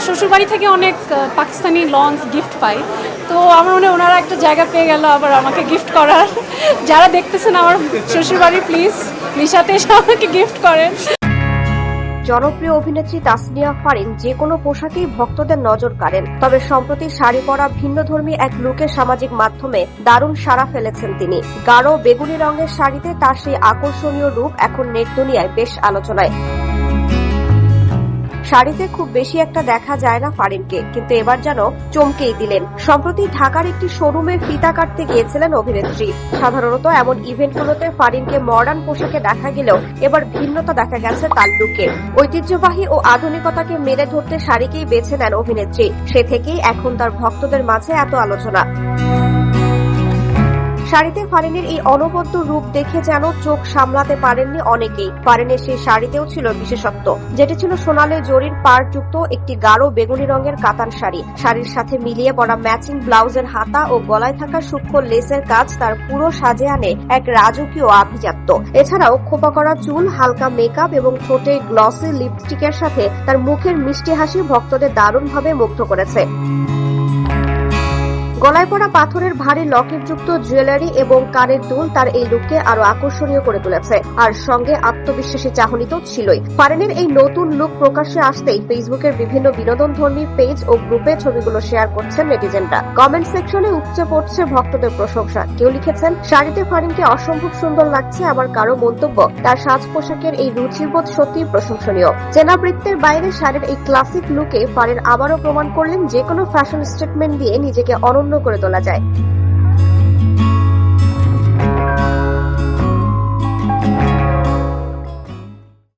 শ্বশুরবাড়ি থেকে অনেক পাকিস্তানি লঞ্চ গিফট পাই, তো আমার মনে হয় ওনারা একটা জায়গা পেয়ে গেল আবার আমাকে গিফট করার। যারা দেখতেছেন আমার শ্বশুরবাড়ি, প্লিজ মিশাতে এসে আমাকে গিফট করেন। জনপ্রিয় অভিনেত্রী তাসনিয়া ফারিন যে কোনো পোশাকেই ভক্তদের নজর কাড়েন, তবে সম্প্রতি শাড়ি পরা ভিন্নধর্মী এক লুকে সামাজিক মাধ্যমে দারুণ সাড়া ফেলেছেন তিনি। গাঢ় বেগুনি রঙের শাড়িতে তার সেই আকর্ষণীয় রূপ এখন নেট দুনিয়ায় বেশ আলোচনায়। শাড়িতে খুব বেশি একটা দেখা যায় না ফারিনকে, কিন্তু এবার যেন চমকেই দিলেন। সম্প্রতি ঢাকার একটি শোরুমে ফিতা কাটতে গিয়েছিলেন অভিনেত্রী। সাধারণত এমন ইভেন্টগুলোতে ফারিনকে মডার্ন পোশাকে দেখা গেলেও এবার ভিন্নতা দেখা গেছে তার লুকে। ঐতিহ্যবাহী ও আধুনিকতাকে মেলে ধরতে শাড়িকেই বেছে নেন অভিনেত্রী। সে থেকেই এখন তার ভক্তদের মাঝে এত আলোচনা। শাড়িতে ফারিনের এই অনবদ্য রূপ দেখে যেন চোখ সামলাতে পারেননি অনেকেই। ফারিনের সেই শাড়িতেও ছিল বিশেষত্ব, যেটি ছিল সোনালী জরির পাড়যুক্ত একটি গাঢ় বেগুনি রঙের কাতান শাড়ি। শাড়ির সাথে মিলিয়ে পড়া ম্যাচিং ব্লাউজের হাতা ও গলায় থাকা সূক্ষ্ম লেসের কাজ তার পুরো সাজে আনে এক রাজকীয় আভিজাত্য। এছাড়াও খোপা করা চুল, হালকা মেকআপ এবং ঠোঁটে গ্লসি লিপস্টিকের সাথে তার মুখের মিষ্টি হাসি ভক্তদের দারুণভাবে মুগ্ধ করেছে। গলায় পড়া পাথরের ভারী লকেটযুক্ত জুয়েলারি এবং কানের দুল তার এই লুককে আরো আকর্ষণীয় করে তুলেছে, আর সঙ্গে আত্মবিশ্বাসী চাহনি তো ছিলই। ফারিনের এই নতুন লুক প্রকাশ্যে আসতেই ফেসবুকের বিভিন্ন বিনোদনধর্মী পেজ ও গ্রুপে ছবিগুলো শেয়ার করছেন নেটিজেনরা। কমেন্ট সেকশনে উপচে পড়ছে ভক্তদের প্রশংসা। কেউ লিখেছেন, শাড়িতে ফারিনকে অসম্ভব সুন্দর লাগছে। আবার কারো মন্তব্য, তার সাজ পোশাকের এই রুচিবোধ সত্যিই প্রশংসনীয়। চেনা বৃত্তের বাইরে শাড়ির এই ক্লাসিক লুকে ফারিন আবারও প্রমাণ করলেন যে কোনো ফ্যাশন স্টেটমেন্ট দিয়ে নিজেকে অনন্য করে তোলা যায়।